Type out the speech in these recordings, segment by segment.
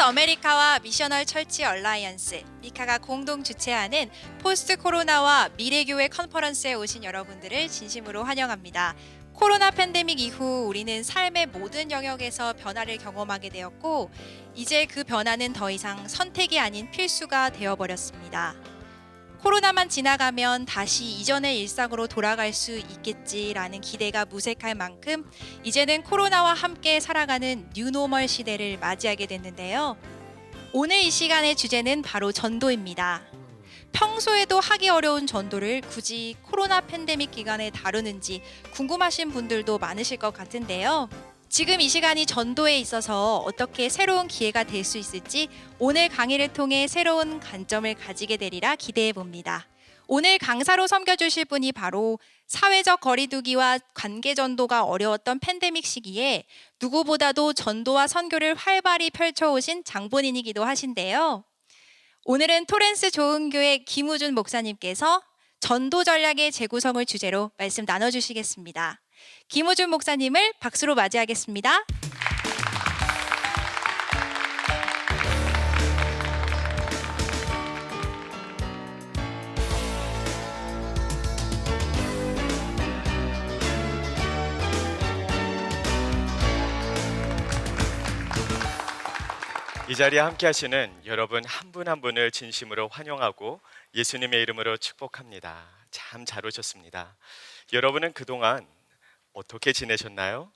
아메리카와 미셔널 철치 얼라이언스, 미카가 공동 주최하는 포스트 코로나와 미래교회 컨퍼런스에 오신 여러분들을 진심으로 환영합니다. 코로나 팬데믹 이후 우리는 삶의 모든 영역에서 변화를 경험하게 되었고, 이제 그 변화는 더 이상 선택이 아닌 필수가 되어버렸습니다. 코로나만 지나가면 다시 이전의 일상으로 돌아갈 수 있겠지라는 기대가 무색할 만큼 이제는 코로나와 함께 살아가는 뉴노멀 시대를 맞이하게 됐는데요. 오늘 이 시간의 주제는 바로 전도입니다. 평소에도 하기 어려운 전도를 굳이 코로나 팬데믹 기간에 다루는지 궁금하신 분들도 많으실 것 같은데요. 지금 이 시간이 전도에 있어서 어떻게 새로운 기회가 될 수 있을지 오늘 강의를 통해 새로운 관점을 가지게 되리라 기대해 봅니다. 오늘 강사로 섬겨주실 분이 바로 사회적 거리두기와 관계 전도가 어려웠던 팬데믹 시기에 누구보다도 전도와 선교를 활발히 펼쳐오신 장본인이기도 하신데요. 오늘은 토렌스 좋은교회 김우준 목사님께서 전도 전략의 재구성을 주제로 말씀 나눠주시겠습니다. 김우준 목사님을 박수로 맞이하겠습니다. 이 자리에 함께 하시는 여러분 한 분 한 분을 진심으로 환영하고 예수님의 이름으로 축복합니다. 참 잘 오셨습니다. 여러분은 그동안 어떻게 지내셨나요?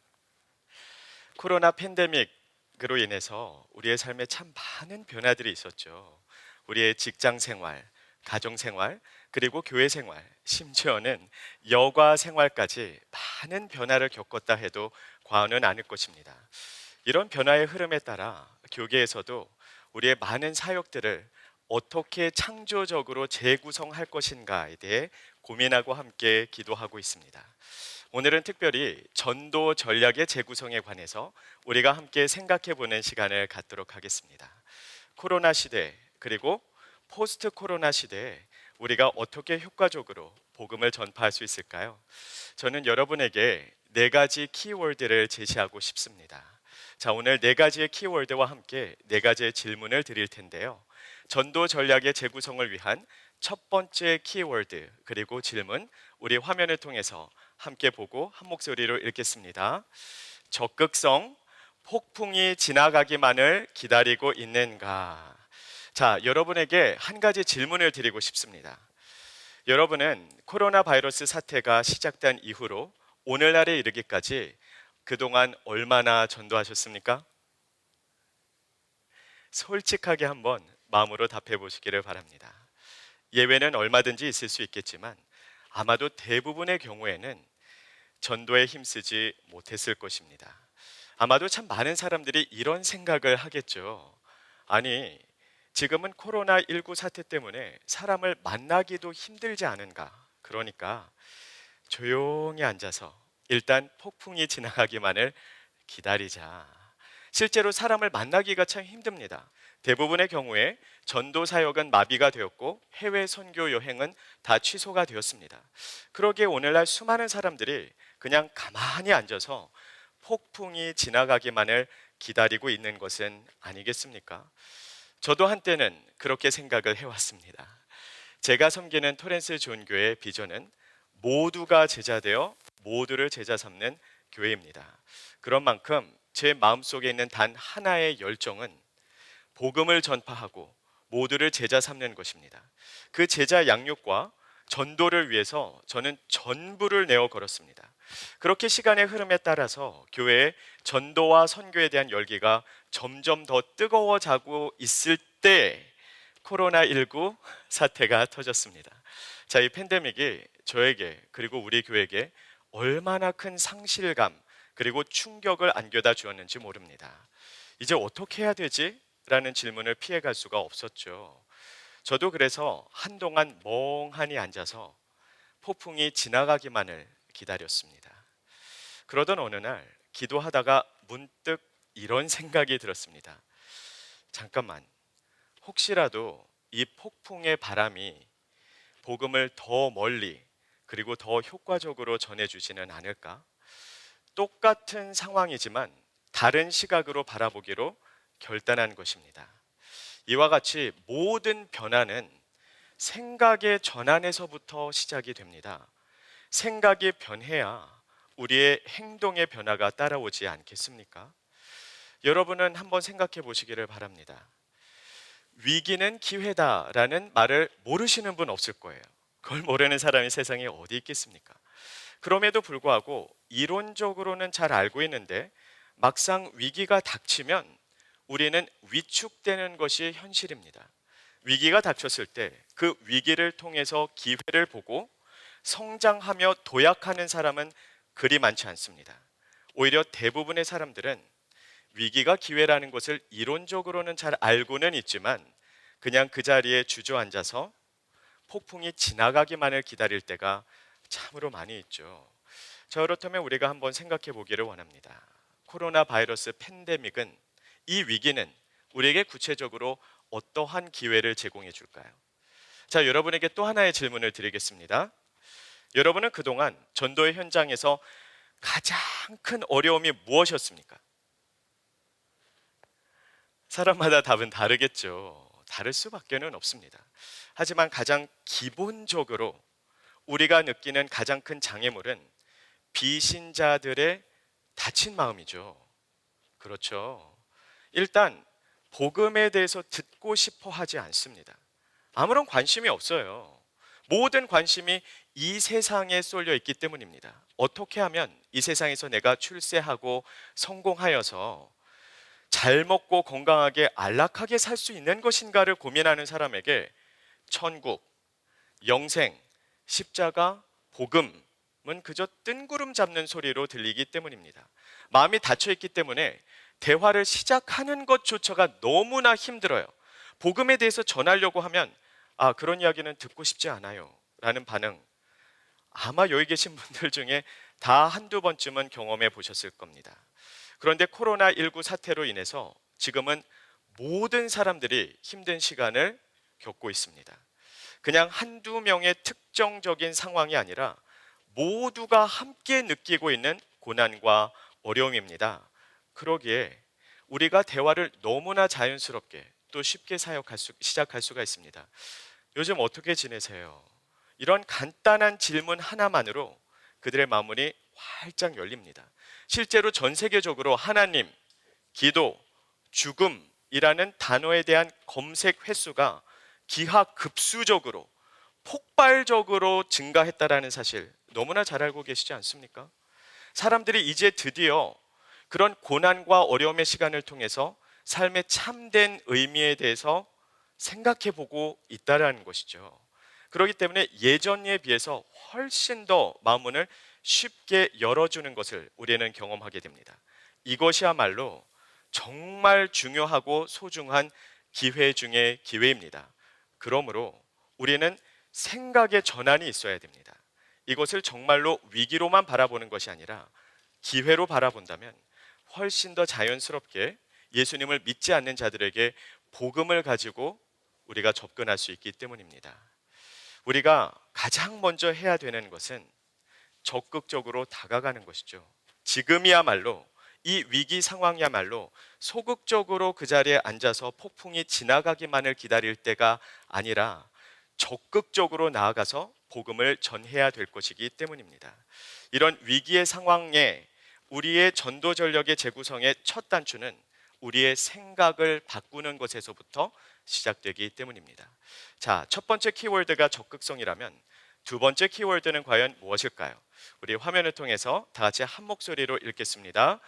코로나 팬데믹으로 인해서 우리의 삶에 참 많은 변화들이 있었죠. 우리의 직장 생활, 가정 생활, 그리고 교회 생활, 심지어는 여가 생활까지 많은 변화를 겪었다 해도 과언은 아닐 것입니다. 이런 변화의 흐름에 따라 교계에서도 우리의 많은 사역들을 어떻게 창조적으로 재구성할 것인가에 대해 고민하고 함께 기도하고 있습니다. 오늘은 특별히 전도 전략의 재구성에 관해서 우리가 함께 생각해 보는 시간을 갖도록 하겠습니다. 코로나 시대 그리고 포스트 코로나 시대에 우리가 어떻게 효과적으로 복음을 전파할 수 있을까요? 저는 여러분에게 4가지 키워드를 제시하고 싶습니다. 자, 오늘 4가지의 키워드와 함께 4가지의 질문을 드릴 텐데요. 전도 전략의 재구성을 위한 첫 번째 키워드 그리고 질문, 우리 화면을 통해서 함께 보고 한 목소리로 읽겠습니다. 적극성, 폭풍이 지나가기만을 기다리고 있는가? 자, 여러분에게 한 가지 질문을 드리고 싶습니다. 여러분은 코로나 바이러스 사태가 시작된 이후로 오늘날에 이르기까지 그동안 얼마나 전도하셨습니까? 솔직하게 한번 마음으로 답해 보시기를 바랍니다. 예외는 얼마든지 있을 수 있겠지만 아마도 대부분의 경우에는 전도에 힘쓰지 못했을 것입니다. 아마도 참 많은 사람들이 이런 생각을 하겠죠. 아니, 지금은 코로나19 사태 때문에 사람을 만나기도 힘들지 않은가? 그러니까 조용히 앉아서 일단 폭풍이 지나가기만을 기다리자. 실제로 사람을 만나기가 참 힘듭니다. 대부분의 경우에 전도 사역은 마비가 되었고 해외 선교 여행은 다 취소가 되었습니다. 그러기에 오늘날 수많은 사람들이 그냥 가만히 앉아서 폭풍이 지나가기만을 기다리고 있는 것은 아니겠습니까? 저도 한때는 그렇게 생각을 해왔습니다. 제가 섬기는 토렌스 존교의 비전은 모두가 제자되어 모두를 제자 삼는 교회입니다. 그런 만큼 제 마음속에 있는 단 하나의 열정은 복음을 전파하고 모두를 제자 삼는 것입니다. 그 제자 양육과 전도를 위해서 저는 전부를 내어 걸었습니다. 그렇게 시간의 흐름에 따라서 교회의 전도와 선교에 대한 열기가 점점 더 뜨거워지고 있을 때 코로나19 사태가 터졌습니다. 자, 이 팬데믹이 저에게 그리고 우리 교회에게 얼마나 큰 상실감 그리고 충격을 안겨다 주었는지 모릅니다. 이제 어떻게 해야 되지? 라는 질문을 피해갈 수가 없었죠. 저도 그래서 한동안 멍하니 앉아서 폭풍이 지나가기만을 기다렸습니다. 그러던 어느 날 기도하다가 문득 이런 생각이 들었습니다. 잠깐만, 혹시라도 이 폭풍의 바람이 복음을 더 멀리 그리고 더 효과적으로 전해주지는 않을까? 똑같은 상황이지만 다른 시각으로 바라보기로 결단한 것입니다. 이와 같이 모든 변화는 생각의 전환에서부터 시작이 됩니다. 생각이 변해야 우리의 행동의 변화가 따라오지 않겠습니까? 여러분은 한번 생각해 보시기를 바랍니다. 위기는 기회다라는 말을 모르시는 분 없을 거예요. 그걸 모르는 사람이 세상에 어디 있겠습니까? 그럼에도 불구하고 이론적으로는 잘 알고 있는데 막상 위기가 닥치면 우리는 위축되는 것이 현실입니다. 위기가 닥쳤을 때 그 위기를 통해서 기회를 보고 성장하며 도약하는 사람은 그리 많지 않습니다. 오히려 대부분의 사람들은 위기가 기회라는 것을 이론적으로는 잘 알고는 있지만 그냥 그 자리에 주저앉아서 폭풍이 지나가기만을 기다릴 때가 참으로 많이 있죠. 자, 그렇다면 우리가 한번 생각해 보기를 원합니다. 코로나 바이러스 팬데믹은, 이 위기는 우리에게 구체적으로 어떠한 기회를 제공해 줄까요? 자, 여러분에게 또 하나의 질문을 드리겠습니다. 여러분은 그동안 전도의 현장에서 가장 큰 어려움이 무엇이었습니까? 사람마다 답은 다르겠죠. 다를 수밖에는 없습니다. 하지만 가장 기본적으로 우리가 느끼는 가장 큰 장애물은 비신자들의 다친 마음이죠. 그렇죠. 일단 복음에 대해서 듣고 싶어 하지 않습니다. 아무런 관심이 없어요. 모든 관심이 이 세상에 쏠려 있기 때문입니다. 어떻게 하면 이 세상에서 내가 출세하고 성공하여서 잘 먹고 건강하게 안락하게 살 수 있는 것인가를 고민하는 사람에게 천국, 영생, 십자가, 복음은 그저 뜬구름 잡는 소리로 들리기 때문입니다. 마음이 닫혀 있기 때문에 대화를 시작하는 것조차가 너무나 힘들어요. 복음에 대해서 전하려고 하면 그런 이야기는 듣고 싶지 않아요 라는 반응, 아마 여기 계신 분들 중에 다 한두 번쯤은 경험해 보셨을 겁니다. 그런데 코로나19 사태로 인해서 지금은 모든 사람들이 힘든 시간을 겪고 있습니다. 그냥 한두 명의 특정적인 상황이 아니라 모두가 함께 느끼고 있는 고난과 어려움입니다. 그러기에 우리가 대화를 너무나 자연스럽게 또 쉽게 시작할 수가 있습니다. 요즘 어떻게 지내세요? 이런 간단한 질문 하나만으로 그들의 마음문이 활짝 열립니다. 실제로 전 세계적으로 하나님, 기도, 죽음이라는 단어에 대한 검색 횟수가 기하급수적으로 폭발적으로 증가했다라는 사실 너무나 잘 알고 계시지 않습니까? 사람들이 이제 드디어 그런 고난과 어려움의 시간을 통해서 삶의 참된 의미에 대해서 생각해 보고 있다라는 것이죠. 그렇기 때문에 예전에 비해서 훨씬 더 마음문을 쉽게 열어주는 것을 우리는 경험하게 됩니다. 이것이야말로 정말 중요하고 소중한 기회 중의 기회입니다. 그러므로 우리는 생각의 전환이 있어야 됩니다. 이것을 정말로 위기로만 바라보는 것이 아니라 기회로 바라본다면 훨씬 더 자연스럽게 예수님을 믿지 않는 자들에게 복음을 가지고 우리가 접근할 수 있기 때문입니다. 우리가 가장 먼저 해야 되는 것은 적극적으로 다가가는 것이죠. 지금이야말로, 이 위기 상황이야말로 소극적으로 그 자리에 앉아서 폭풍이 지나가기만을 기다릴 때가 아니라 적극적으로 나아가서 복음을 전해야 될 것이기 때문입니다. 이런 위기의 상황에 우리의 전도 전력의 재구성의 첫 단추는 우리의 생각을 바꾸는 것에서부터 시작되기 때문입니다. 자, 첫 번째 키워드가 적극성이라면 두 번째 키워드는 과연 무엇일까요? 우리 화면을 통해서 다 같이 한 목소리로 읽겠습니다.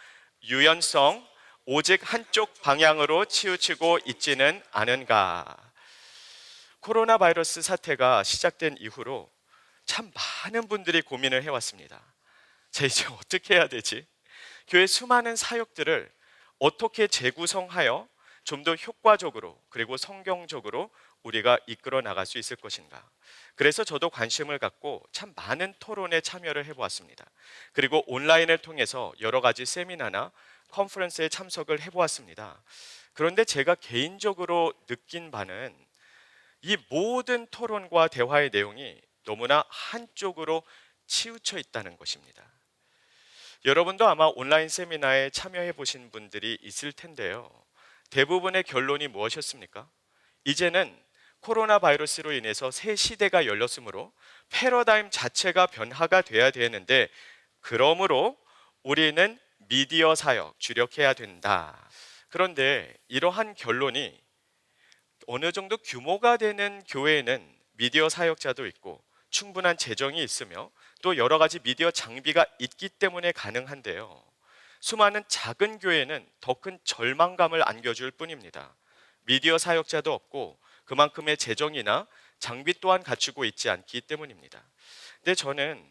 유연성, 오직 한쪽 방향으로 치우치고 있지는 않은가. 코로나 바이러스 사태가 시작된 이후로 참 많은 분들이 고민을 해왔습니다. 자, 이제 어떻게 해야 되지? 교회 수많은 사역들을 어떻게 재구성하여 좀 더 효과적으로 그리고 성경적으로 우리가 이끌어 나갈 수 있을 것인가. 그래서 저도 관심을 갖고 참 많은 토론에 참여를 해보았습니다. 그리고 온라인을 통해서 여러 가지 세미나나 컨퍼런스에 참석을 해보았습니다. 그런데 제가 개인적으로 느낀 바는 이 모든 토론과 대화의 내용이 너무나 한쪽으로 치우쳐 있다는 것입니다. 여러분도 아마 온라인 세미나에 참여해 보신 분들이 있을 텐데요. 대부분의 결론이 무엇이었습니까? 이제는 코로나 바이러스로 인해서 새 시대가 열렸으므로 패러다임 자체가 변화가 돼야 되는데, 그러므로 우리는 미디어 사역 주력해야 된다. 그런데 이러한 결론이 어느 정도 규모가 되는 교회에는 미디어 사역자도 있고 충분한 재정이 있으며 또 여러 가지 미디어 장비가 있기 때문에 가능한데요. 수많은 작은 교회는 더 큰 절망감을 안겨줄 뿐입니다. 미디어 사역자도 없고 그만큼의 재정이나 장비 또한 갖추고 있지 않기 때문입니다. 근데 저는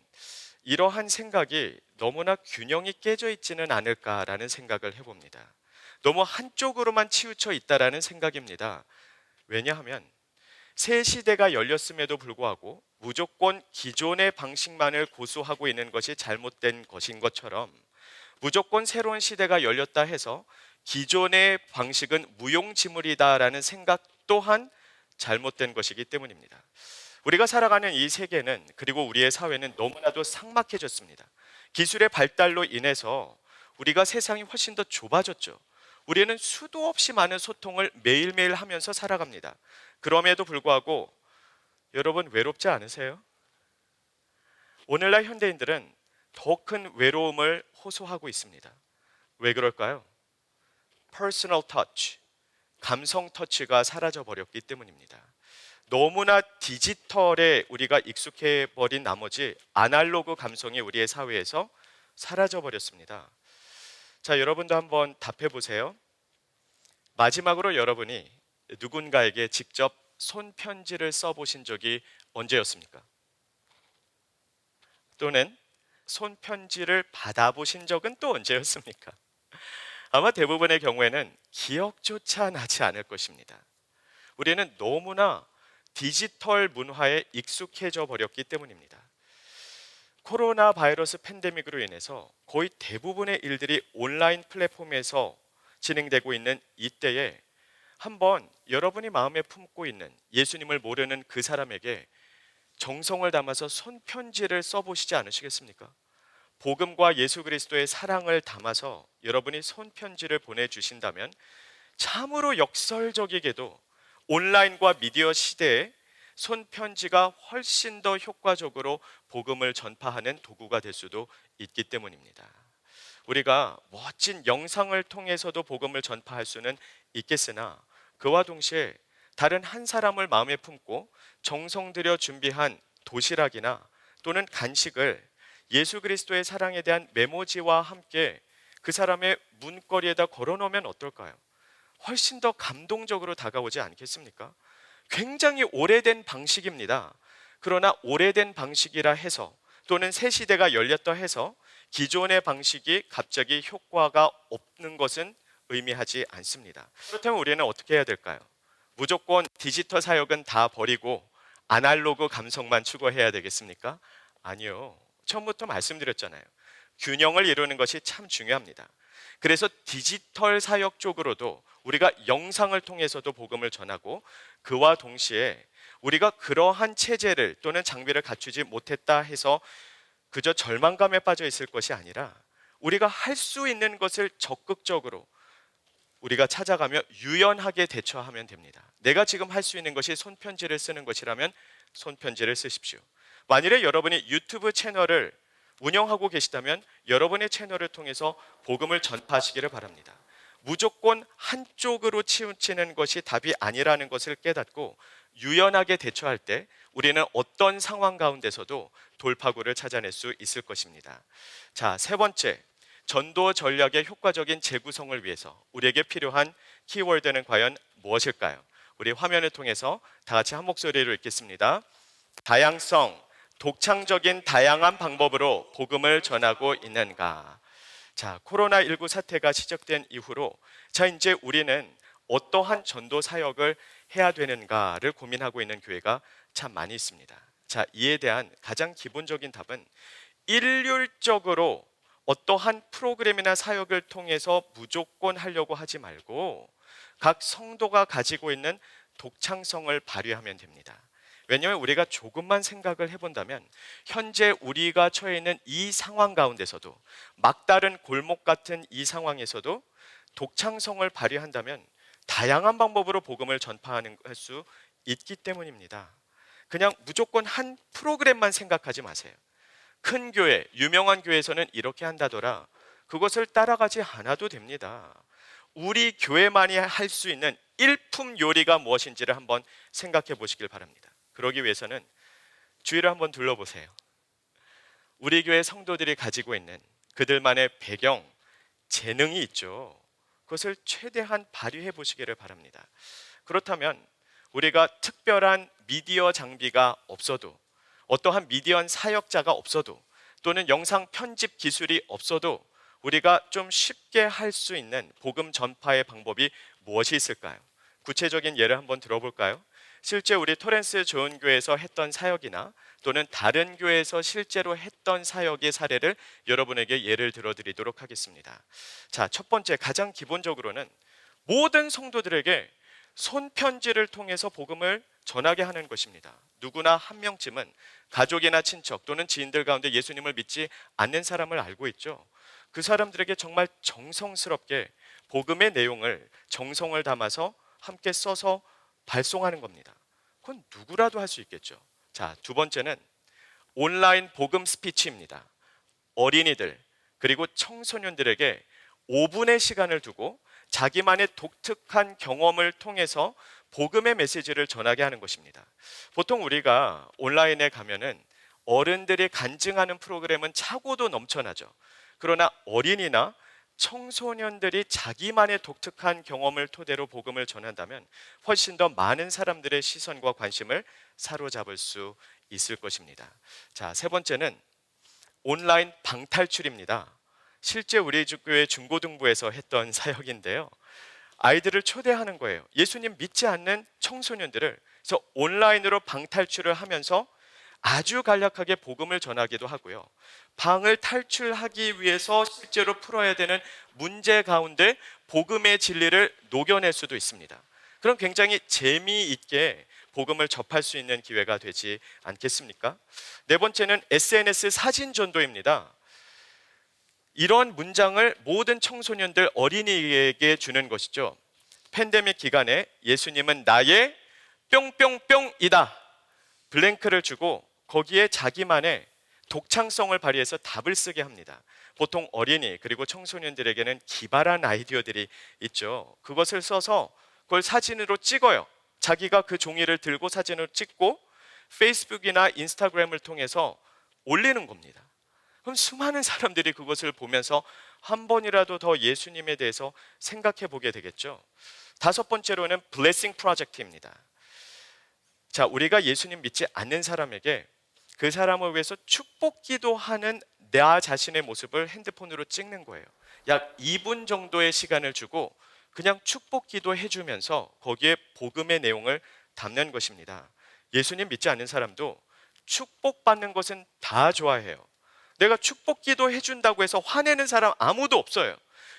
이러한 생각이 너무나 균형이 깨져 있지는 않을까라는 생각을 해봅니다. 너무 한쪽으로만 치우쳐 있다라는 생각입니다. 왜냐하면 새 시대가 열렸음에도 불구하고 무조건 기존의 방식만을 고수하고 있는 것이 잘못된 것인 것처럼, 무조건 새로운 시대가 열렸다 해서 기존의 방식은 무용지물이다라는 생각 또한 잘못된 것이기 때문입니다. 우리가 살아가는 이 세계는, 그리고 우리의 사회는 너무나도 삭막해졌습니다. 기술의 발달로 인해서 우리가 세상이 훨씬 더 좁아졌죠. 우리는 수도 없이 많은 소통을 매일매일 하면서 살아갑니다. 그럼에도 불구하고 여러분, 외롭지 않으세요? 오늘날 현대인들은 더 큰 외로움을 호소하고 있습니다. 왜 그럴까요? Personal touch, 감성 터치가 사라져 버렸기 때문입니다. 너무나 디지털에 우리가 익숙해 버린 나머지 아날로그 감성이 우리의 사회에서 사라져 버렸습니다. 자, 여러분도 한번 답해 보세요. 마지막으로 여러분이 누군가에게 직접 손편지를 써보신 적이 언제였습니까? 또는 손편지를 받아보신 적은 또 언제였습니까? 아마 대부분의 경우에는 기억조차 나지 않을 것입니다. 우리는 너무나 디지털 문화에 익숙해져 버렸기 때문입니다. 코로나 바이러스 팬데믹으로 인해서 거의 대부분의 일들이 온라인 플랫폼에서 진행되고 있는 이때에 한번 여러분이 마음에 품고 있는 예수님을 모르는 그 사람에게 정성을 담아서 손편지를 써보시지 않으시겠습니까? 복음과 예수 그리스도의 사랑을 담아서 여러분이 손편지를 보내주신다면 참으로 역설적이게도 온라인과 미디어 시대에 손편지가 훨씬 더 효과적으로 복음을 전파하는 도구가 될 수도 있기 때문입니다. 우리가 멋진 영상을 통해서도 복음을 전파할 수는 있겠으나 그와 동시에 다른 한 사람을 마음에 품고 정성 들여 준비한 도시락이나 또는 간식을 예수 그리스도의 사랑에 대한 메모지와 함께 그 사람의 문거리에다 걸어놓으면 어떨까요? 훨씬 더 감동적으로 다가오지 않겠습니까? 굉장히 오래된 방식입니다. 그러나 오래된 방식이라 해서, 또는 새 시대가 열렸다 해서 기존의 방식이 갑자기 효과가 없는 것은 의미하지 않습니다. 그렇다면 우리는 어떻게 해야 될까요? 무조건 디지털 사역은 다 버리고 아날로그 감성만 추구해야 되겠습니까? 아니요. 처음부터 말씀드렸잖아요. 균형을 이루는 것이 참 중요합니다. 그래서 디지털 사역 쪽으로도 우리가 영상을 통해서도 복음을 전하고, 그와 동시에 우리가 그러한 체제를 또는 장비를 갖추지 못했다 해서 그저 절망감에 빠져 있을 것이 아니라 우리가 할 수 있는 것을 적극적으로 우리가 찾아가며 유연하게 대처하면 됩니다. 내가 지금 할 수 있는 것이 손편지를 쓰는 것이라면 손편지를 쓰십시오. 만일에 여러분이 유튜브 채널을 운영하고 계시다면 여러분의 채널을 통해서 복음을 전파하시기를 바랍니다. 무조건 한쪽으로 치우치는 것이 답이 아니라는 것을 깨닫고 유연하게 대처할 때 우리는 어떤 상황 가운데서도 돌파구를 찾아낼 수 있을 것입니다. 자, 세 번째, 전도 전략의 효과적인 재구성을 위해서 우리에게 필요한 키워드는 과연 무엇일까요? 우리 화면을 통해서 다 같이 한 목소리로 읽겠습니다. 다양성, 독창적인 다양한 방법으로 복음을 전하고 있는가? 자, 코로나19 사태가 시작된 이후로 이제 우리는 어떠한 전도 사역을 해야 되는가를 고민하고 있는 교회가 참 많이 있습니다. 자, 이에 대한 가장 기본적인 답은 일률적으로 어떠한 프로그램이나 사역을 통해서 무조건 하려고 하지 말고 각 성도가 가지고 있는 독창성을 발휘하면 됩니다. 왜냐하면 우리가 조금만 생각을 해본다면 현재 우리가 처해 있는 이 상황 가운데서도, 막다른 골목 같은 이 상황에서도 독창성을 발휘한다면 다양한 방법으로 복음을 전파하는 할 수 있기 때문입니다. 그냥 무조건 한 프로그램만 생각하지 마세요. 큰 교회, 유명한 교회에서는 이렇게 한다더라. 그것을 따라가지 않아도 됩니다. 우리 교회만이 할 수 있는 일품 요리가 무엇인지를 한번 생각해 보시길 바랍니다. 그러기 위해서는 주위를 한번 둘러보세요. 우리 교회 성도들이 가지고 있는 그들만의 배경, 재능이 있죠. 그것을 최대한 발휘해 보시기를 바랍니다. 그렇다면 우리가 특별한 미디어 장비가 없어도, 어떠한 미디어 사역자가 없어도, 또는 영상 편집 기술이 없어도 우리가 좀 쉽게 할 수 있는 복음 전파의 방법이 무엇이 있을까요? 구체적인 예를 한번 들어볼까요? 실제 우리 토렌스 좋은교회에서 했던 사역이나 또는 다른 교회에서 실제로 했던 사역의 사례를 여러분에게 예를 들어드리도록 하겠습니다. 자, 첫 번째, 가장 기본적으로는 모든 성도들에게 손편지를 통해서 복음을 전하게 하는 것입니다. 누구나 한 명쯤은 가족이나 친척 또는 지인들 가운데 예수님을 믿지 않는 사람을 알고 있죠. 그 사람들에게 정말 정성스럽게 복음의 내용을 정성을 담아서 함께 써서 발송하는 겁니다. 그건 누구라도 할 수 있겠죠. 자, 두 번째는 온라인 복음 스피치입니다. 어린이들 그리고 청소년들에게 5분의 시간을 두고 자기만의 독특한 경험을 통해서 복음의 메시지를 전하게 하는 것입니다. 보통 우리가 온라인에 가면은 어른들이 간증하는 프로그램은 차고도 넘쳐나죠. 그러나 어린이나 청소년들이 자기만의 독특한 경험을 토대로 복음을 전한다면 훨씬 더 많은 사람들의 시선과 관심을 사로잡을 수 있을 것입니다. 자, 세 번째는 온라인 방탈출입니다. 실제 우리 교회 중고등부에서 했던 사역인데요. 아이들을 초대하는 거예요. 예수님 믿지 않는 청소년들을. 그래서 온라인으로 방탈출을 하면서 아주 간략하게 복음을 전하기도 하고요. 방을 탈출하기 위해서 실제로 풀어야 되는 문제 가운데 복음의 진리를 녹여낼 수도 있습니다. 그럼 굉장히 재미있게 복음을 접할 수 있는 기회가 되지 않겠습니까? 네 번째는 SNS 사진 전도입니다. 이런 문장을 모든 청소년들, 어린이에게 주는 것이죠. 팬데믹 기간에 예수님은 나의 뿅뿅뿅이다. 블랭크를 주고 거기에 자기만의 독창성을 발휘해서 답을 쓰게 합니다. 보통 어린이 그리고 청소년들에게는 기발한 아이디어들이 있죠. 그것을 써서 그걸 사진으로 찍어요. 자기가 그 종이를 들고 사진을 찍고 페이스북이나 인스타그램을 통해서 올리는 겁니다. 그럼 수많은 사람들이 그것을 보면서 한 번이라도 더 예수님에 대해서 생각해 보게 되겠죠. 다섯 번째로는 블레싱 프로젝트입니다. 자, 우리가 예수님 믿지 않는 사람에게 그 사람을 위해서 축복 기도하는 나 자신의 모습을 핸드폰으로 찍는 거예요. 약 2분 정도의 시간을 주고 그냥 축복 기도해 주면서 거기에 복음의 내용을 담는 것입니다. 예수님 믿지 않는 사람도 축복받는 것은 다 좋아해요. 내가 축복 기도해 준다고 해서 화내는 사람 아무도 없어요.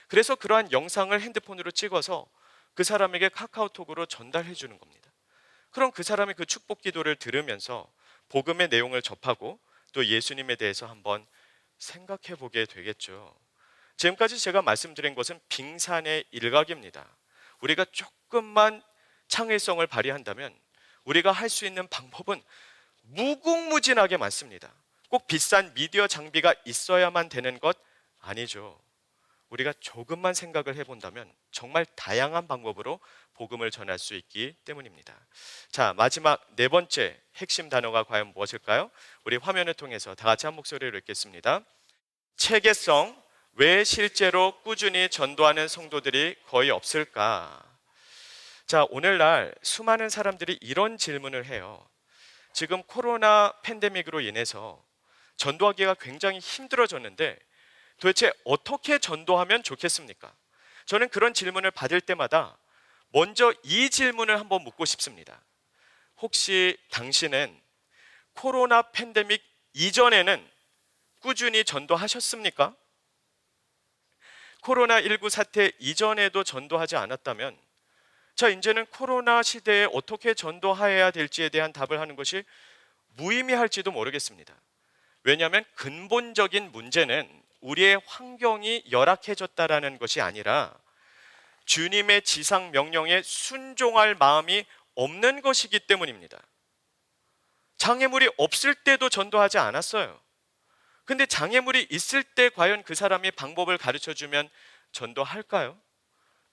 그래서 그러한 영상을 핸드폰으로 찍어서 그 사람에게 카카오톡으로 전달해 주는 겁니다. 그럼 그 사람이 그 축복 기도를 들으면서 복음의 내용을 접하고 또 예수님에 대해서 한번 생각해 보게 되겠죠. 지금까지 제가 말씀드린 것은 빙산의 일각입니다. 우리가 조금만 창의성을 발휘한다면 우리가 할 수 있는 방법은 무궁무진하게 많습니다. 꼭 비싼 미디어 장비가 있어야만 되는 것 아니죠. 우리가 조금만 생각을 해본다면 정말 다양한 방법으로 복음을 전할 수 있기 때문입니다. 자, 마지막 네 번째 핵심 단어가 과연 무엇일까요? 우리 화면을 통해서 다 같이 한 목소리로 읽겠습니다. 체계성, 왜 실제로 꾸준히 전도하는 성도들이 거의 없을까? 자, 오늘날 수많은 사람들이 이런 질문을 해요. 지금 코로나 팬데믹으로 인해서 전도하기가 굉장히 힘들어졌는데 도대체 어떻게 전도하면 좋겠습니까? 저는 그런 질문을 받을 때마다 먼저 이 질문을 한번 묻고 싶습니다. 혹시 당신은 코로나 팬데믹 이전에는 꾸준히 전도하셨습니까? 코로나19 사태 이전에도 전도하지 않았다면 자, 이제는 코로나 시대에 어떻게 전도해야 될지에 대한 답을 하는 것이 무의미할지도 모르겠습니다. 왜냐하면 근본적인 문제는 우리의 환경이 열악해졌다라는 것이 아니라 주님의 지상 명령에 순종할 마음이 없는 것이기 때문입니다. 장애물이 없을 때도 전도하지 않았어요. 근데 장애물이 있을 때 과연 그 사람이 방법을 가르쳐 주면 전도할까요?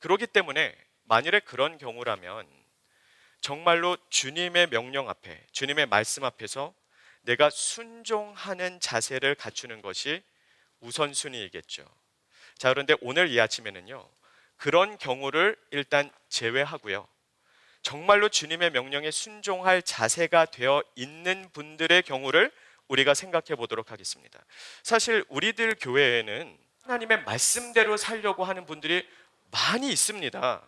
그렇기 때문에 만일에 그런 경우라면 정말로 주님의 명령 앞에, 주님의 말씀 앞에서 내가 순종하는 자세를 갖추는 것이 우선순위이겠죠. 자, 그런데 오늘 이 아침에는요, 그런 경우를 일단 제외하고요, 정말로 주님의 명령에 순종할 자세가 되어 있는 분들의 경우를 우리가 생각해 보도록 하겠습니다. 사실 우리들 교회에는 하나님의 말씀대로 살려고 하는 분들이 많이 있습니다.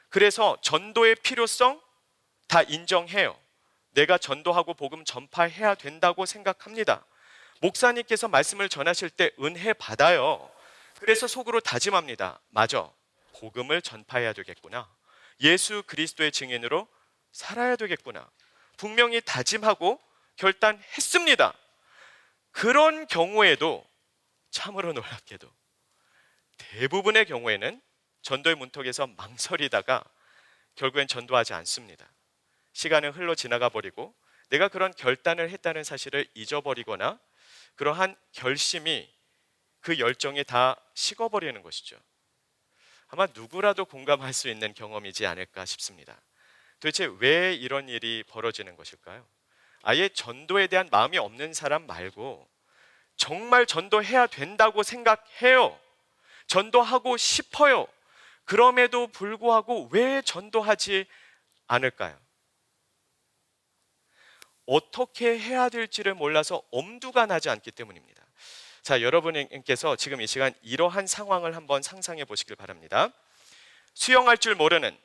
그래서 전도의 필요성 다 인정해요. 내가 전도하고 복음 전파해야 된다고 생각합니다. 목사님께서 말씀을 전하실 때 은혜 받아요. 그래서 속으로 다짐합니다. 맞아, 복음을 전파해야 되겠구나. 예수 그리스도의 증인으로 살아야 되겠구나. 분명히 다짐하고 결단했습니다. 그런 경우에도 참으로 놀랍게도 대부분의 경우에는 전도의 문턱에서 망설이다가 결국엔 전도하지 않습니다. 시간은 흘러 지나가 버리고 내가 그런 결단을 했다는 사실을 잊어버리거나 그러한 결심이, 그 열정이 다 식어버리는 것이죠. 아마 누구라도 공감할 수 있는 경험이지 않을까 싶습니다. 도대체 왜 이런 일이 벌어지는 것일까요? 아예 전도에 대한 마음이 없는 사람 말고 정말 전도해야 된다고 생각해요. 전도하고 싶어요. 그럼에도 불구하고 왜 전도하지 않을까요? 어떻게 해야 될지를 몰라서 엄두가 나지 않기 때문입니다. 자, 여러분께서 지금 이 시간 이러한 상황을 한번 상상해 보시길 바랍니다. 수영할 줄 모르는,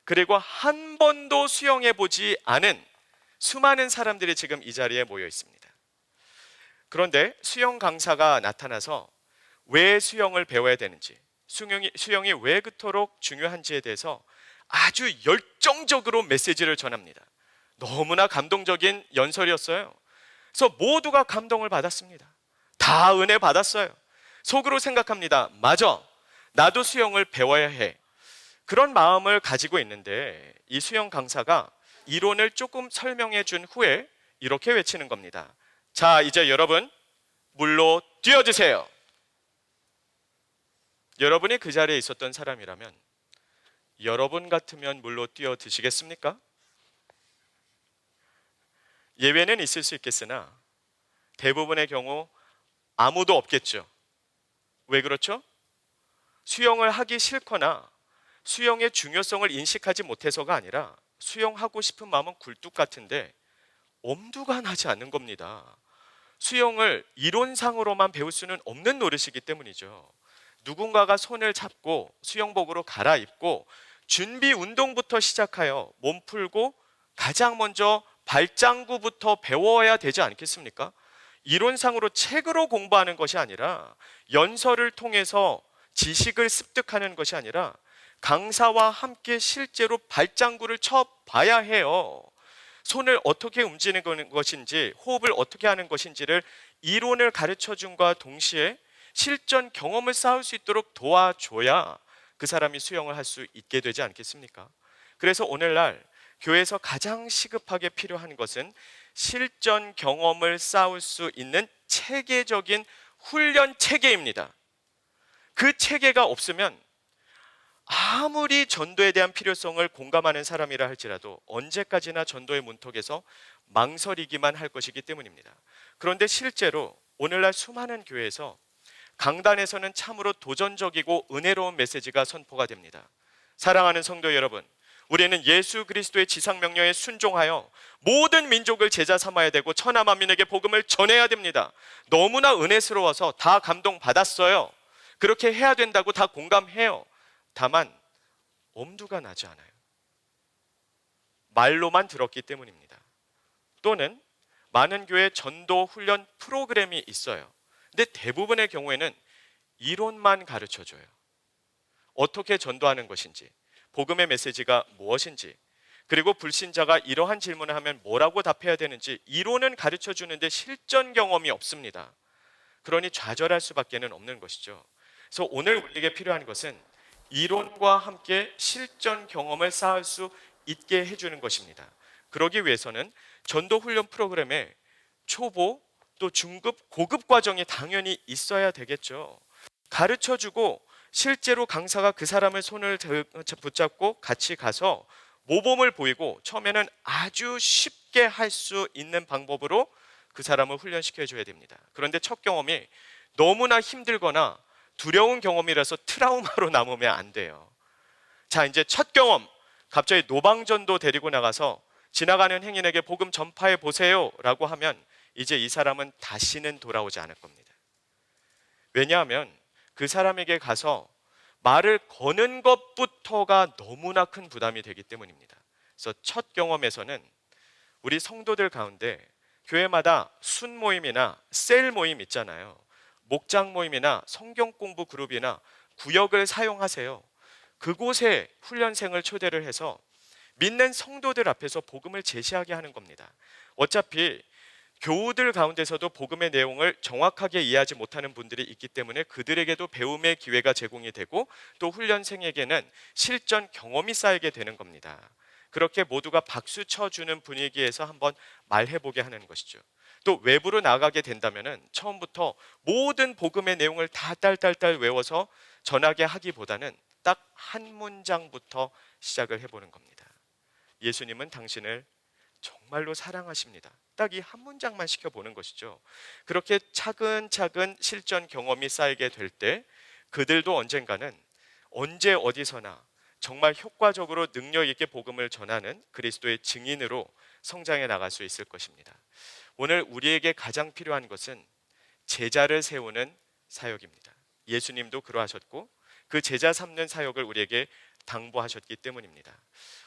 그리고 한 번도 수영해 보지 않은 수많은 사람들이 지금 이 자리에 모여 있습니다. 그런데 수영 강사가 나타나서 왜 수영을 배워야 되는지, 수영이 왜 그토록 중요한지에 대해서 아주 열정적으로 메시지를 전합니다. 너무나 감동적인 연설이었어요. 그래서 모두가 감동을 받았습니다. 다 은혜 받았어요. 속으로 생각합니다. 맞아, 나도 수영을 배워야 해. 그런 마음을 가지고 있는데 이 수영 강사가 이론을 조금 설명해 준 후에 이렇게 외치는 겁니다. 자, 이제 여러분 물로 뛰어드세요. 여러분이 그 자리에 있었던 사람이라면 여러분 같으면 물로 뛰어드시겠습니까? 예외는 있을 수 있겠으나 대부분의 경우 아무도 없겠죠. 왜 그렇죠? 수영을 하기 싫거나 수영의 중요성을 인식하지 못해서가 아니라 수영하고 싶은 마음은 굴뚝 같은데 엄두가 나지 않는 겁니다. 수영을 이론상으로만 배울 수는 없는 노릇이기 때문이죠. 누군가가 손을 잡고 수영복으로 갈아입고 준비 운동부터 시작하여 몸 풀고 가장 먼저 발장구부터 배워야 되지 않겠습니까? 이론상으로 책으로 공부하는 것이 아니라, 연설을 통해서 지식을 습득하는 것이 아니라 강사와 함께 실제로 발장구를 쳐봐야 해요. 손을 어떻게 움직이는 것인지, 호흡을 어떻게 하는 것인지를 이론을 가르쳐 준과 동시에 실전 경험을 쌓을 수 있도록 도와줘야 그 사람이 수영을 할 수 있게 되지 않겠습니까? 그래서 오늘날 교회에서 가장 시급하게 필요한 것은 실전 경험을 쌓을 수 있는 체계적인 훈련 체계입니다. 그 체계가 없으면 아무리 전도에 대한 필요성을 공감하는 사람이라 할지라도 언제까지나 전도의 문턱에서 망설이기만 할 것이기 때문입니다. 그런데 실제로 오늘날 수많은 교회에서 강단에서는 참으로 도전적이고 은혜로운 메시지가 선포가 됩니다. 사랑하는 성도 여러분, 우리는 예수 그리스도의 지상 명령에 순종하여 모든 민족을 제자 삼아야 되고 천하 만민에게 복음을 전해야 됩니다. 너무나 은혜스러워서 다 감동받았어요. 그렇게 해야 된다고 다 공감해요. 다만 엄두가 나지 않아요. 말로만 들었기 때문입니다. 또는 많은 교회 전도 훈련 프로그램이 있어요. 근데 대부분의 경우에는 이론만 가르쳐줘요. 어떻게 전도하는 것인지, 복음의 메시지가 무엇인지, 그리고 불신자가 이러한 질문을 하면 뭐라고 답해야 되는지 이론은 가르쳐 주는데 실전 경험이 없습니다. 그러니 좌절할 수밖에 없는 것이죠. 그래서 오늘 우리에게 필요한 것은 이론과 함께 실전 경험을 쌓을 수 있게 해주는 것입니다. 그러기 위해서는 전도 훈련 프로그램에 초보 또 중급, 고급 과정이 당연히 있어야 되겠죠. 가르쳐주고 실제로 강사가 그 사람의 손을 붙잡고 같이 가서 모범을 보이고 처음에는 아주 쉽게 할 수 있는 방법으로 그 사람을 훈련시켜 줘야 됩니다. 그런데 첫 경험이 너무나 힘들거나 두려운 경험이라서 트라우마로 남으면 안 돼요. 자, 이제 첫 경험, 갑자기 노방전도 데리고 나가서 지나가는 행인에게 복음 전파해 보세요 라고 하면 이제 이 사람은 다시는 돌아오지 않을 겁니다. 왜냐하면 그 사람에게 가서 말을 거는 것부터가 너무나 큰 부담이 되기 때문입니다. 그래서 첫 경험에서는 우리 성도들 가운데 교회마다 순 모임이나 셀 모임 있잖아요. 목장 모임이나 성경 공부 그룹이나 구역을 사용하세요. 그곳에 훈련생을 초대를 해서 믿는 성도들 앞에서 복음을 제시하게 하는 겁니다. 어차피 교우들 가운데서도 복음의 내용을 정확하게 이해하지 못하는 분들이 있기 때문에 그들에게도 배움의 기회가 제공이 되고 또 훈련생에게는 실전 경험이 쌓이게 되는 겁니다. 그렇게 모두가 박수 쳐주는 분위기에서 한번 말해보게 하는 것이죠. 또 외부로 나가게 된다면 처음부터 모든 복음의 내용을 다 딸딸딸 외워서 전하게 하기보다는 딱 한 문장부터 시작을 해보는 겁니다. 예수님은 당신을 정말로 사랑하십니다. 딱 이 한 문장만 시켜보는 것이죠. 그렇게 차근차근 실전 경험이 쌓이게 될 때 그들도 언젠가는 언제 어디서나 정말 효과적으로 능력 있게 복음을 전하는 그리스도의 증인으로 성장해 나갈 수 있을 것입니다. 오늘 우리에게 가장 필요한 것은 제자를 세우는 사역입니다. 예수님도 그러하셨고 그 제자 삼는 사역을 우리에게 당부하셨기 때문입니다.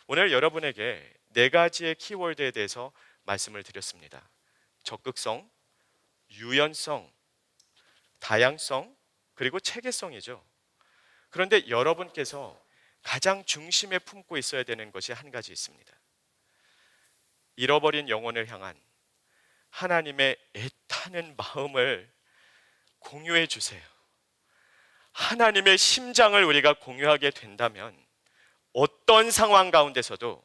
오늘 여러분에게 4가지의 키워드에 대해서 말씀을 드렸습니다. 적극성, 유연성, 다양성, 그리고 체계성이죠. 그런데 여러분께서 가장 중심에 품고 있어야 되는 것이 한 가지 있습니다. 잃어버린 영혼을 향한 하나님의 애타는 마음을 공유해 주세요. 하나님의 심장을 우리가 공유하게 된다면 어떤 상황 가운데서도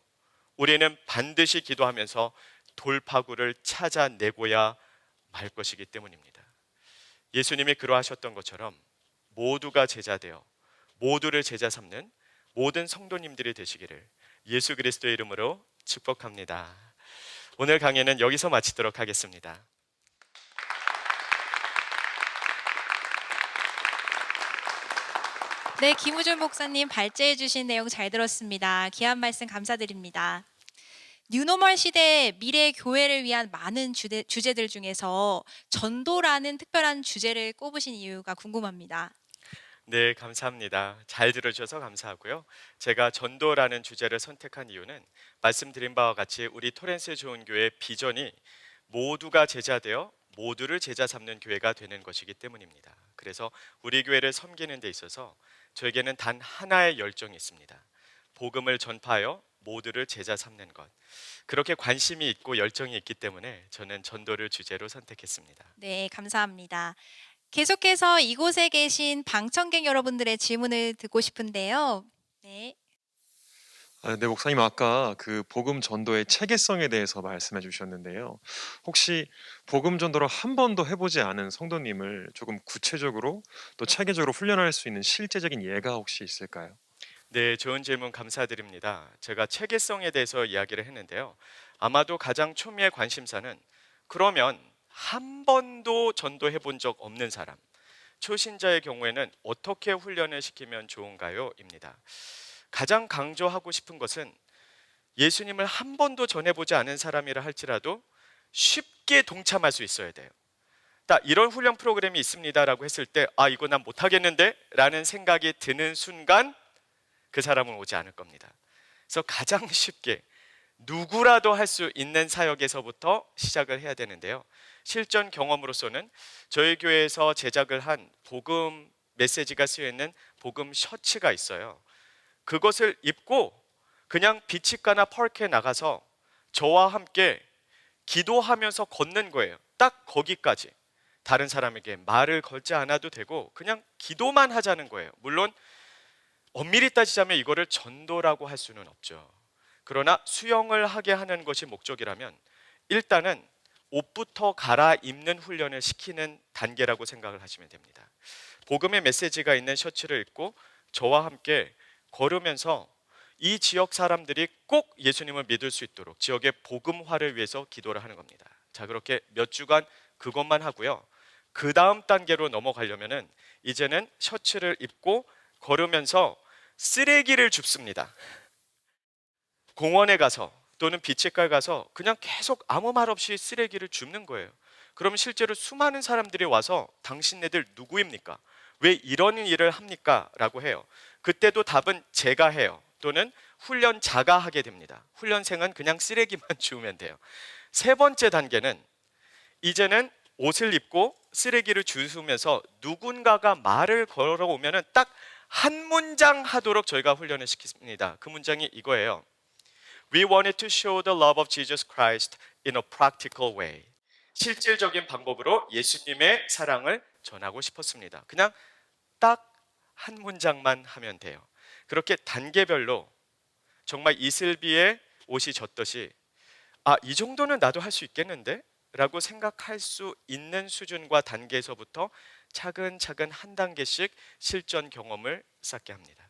우리는 반드시 기도하면서 돌파구를 찾아내고야 말 것이기 때문입니다. 예수님이 그러하셨던 것처럼 모두가 제자 되어 모두를 제자 삼는 모든 성도님들이 되시기를 예수 그리스도의 이름으로 축복합니다. 오늘 강의는 여기서 마치도록 하겠습니다. 네, 김우준 목사님 발제해 주신 내용 잘 들었습니다. 귀한 말씀 감사드립니다. 뉴노멀 시대의 미래 교회를 위한 많은 주제들 중에서 전도라는 특별한 주제를 꼽으신 이유가 궁금합니다. 네, 감사합니다. 잘 들어주셔서 감사하고요. 제가 전도라는 주제를 선택한 이유는 말씀드린 바와 같이 우리 토렌스 좋은 교회의 비전이 모두가 제자 되어 모두를 제자 삼는 교회가 되는 것이기 때문입니다. 그래서 우리 교회를 섬기는 데 있어서 저에게는 단 하나의 열정이 있습니다. 복음을 전파하여 모두를 제자 삼는 것. 그렇게 관심이 있고 열정이 있기 때문에 저는 전도를 주제로 선택했습니다. 네, 감사합니다. 계속해서 이곳에 계신 방청객 여러분들의 질문을 듣고 싶은데요. 네. 네, 목사님 아까 그 복음 전도의 체계성에 대해서 말씀해 주셨는데요. 혹시 복음 전도를 한 번도 해보지 않은 성도님을 조금 구체적으로 또 체계적으로 훈련할 수 있는 실제적인 예가 혹시 있을까요? 네, 좋은 질문 감사드립니다. 제가 체계성에 대해서 이야기를 했는데요. 아마도 가장 초미의 관심사는 그러면 한 번도 전도해 본 적 없는 사람, 초신자의 경우에는 어떻게 훈련을 시키면 좋은가요? 입니다. 가장 강조하고 싶은 것은 예수님을 한 번도 전해보지 않은 사람이라 할지라도 쉽게 동참할 수 있어야 돼요. 딱 이런 훈련 프로그램이 있습니다라고 했을 때 이거 난 못하겠는데? 라는 생각이 드는 순간 그 사람은 오지 않을 겁니다. 그래서 가장 쉽게 누구라도 할 수 있는 사역에서부터 시작을 해야 되는데요. 실전 경험으로서는 저희 교회에서 제작을 한 복음 메시지가 쓰여있는 복음 셔츠가 있어요. 그것을 입고 그냥 비치가나 펄크에 나가서 저와 함께 기도하면서 걷는 거예요. 딱 거기까지. 다른 사람에게 말을 걸지 않아도 되고 그냥 기도만 하자는 거예요. 물론 엄밀히 따지자면 이거를 전도라고 할 수는 없죠. 그러나 수영을 하게 하는 것이 목적이라면 일단은 옷부터 갈아입는 훈련을 시키는 단계라고 생각을 하시면 됩니다. 복음의 메시지가 있는 셔츠를 입고 저와 함께 걸으면서 이 지역 사람들이 꼭 예수님을 믿을 수 있도록 지역의 복음화를 위해서 기도를 하는 겁니다. 자, 그렇게 몇 주간 그것만 하고요. 그 다음 단계로 넘어가려면은 이제는 셔츠를 입고 걸으면서 쓰레기를 줍습니다. 공원에 가서 또는 비치가에 가서 그냥 계속 아무 말 없이 쓰레기를 줍는 거예요. 그러면 실제로 수많은 사람들이 와서 당신네들 누구입니까? 왜 이런 일을 합니까? 라고 해요. 그때도 답은 제가 해요. 또는 훈련자가 하게 됩니다. 훈련생은 그냥 쓰레기만 주우면 돼요. 세 번째 단계는 이제는 옷을 입고 쓰레기를 주우면서 누군가가 말을 걸어오면은 딱 한 문장 하도록 저희가 훈련을 시킵니다. 그 문장이 이거예요. We wanted to show the love of Jesus Christ in a practical way. 실질적인 방법으로 예수님의 사랑을 전하고 싶었습니다. 그냥 딱 한 문장만 하면 돼요. 그렇게 단계별로 정말 이슬비의 옷이 젖듯이 이 정도는 나도 할 수 있겠는데? 라고 생각할 수 있는 수준과 단계에서부터 차근차근 한 단계씩 실전 경험을 쌓게 합니다.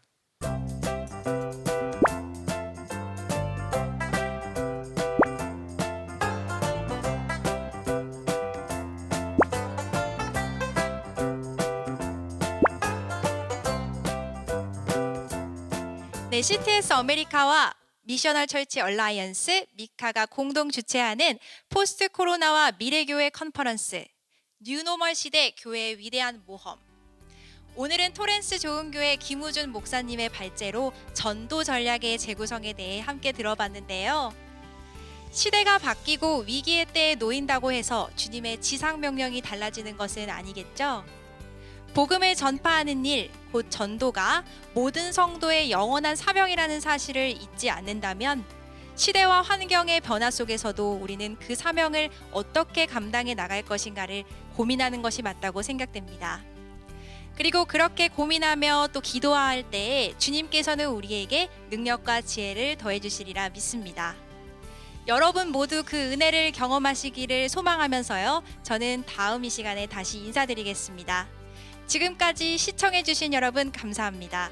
네, CTS 어메리카와 미셔널 철치 얼라이언스 미카가 공동 주최하는 포스트 코로나와 미래교회 컨퍼런스 뉴노멀 시대 교회의 위대한 모험. 오늘은 토렌스 좋은교회 김우준 목사님의 발제로 전도 전략의 재구성에 대해 함께 들어봤는데요. 시대가 바뀌고 위기의 때에 놓인다고 해서 주님의 지상 명령이 달라지는 것은 아니겠죠? 복음을 전파하는 일, 곧 전도가 모든 성도의 영원한 사명이라는 사실을 잊지 않는다면 시대와 환경의 변화 속에서도 우리는 그 사명을 어떻게 감당해 나갈 것인가를 고민하는 것이 맞다고 생각됩니다. 그리고 그렇게 고민하며 또 기도할 때에 주님께서는 우리에게 능력과 지혜를 더해 주시리라 믿습니다. 여러분 모두 그 은혜를 경험하시기를 소망하면서요. 저는 다음 이 시간에 다시 인사드리겠습니다. 지금까지 시청해주신 여러분 감사합니다.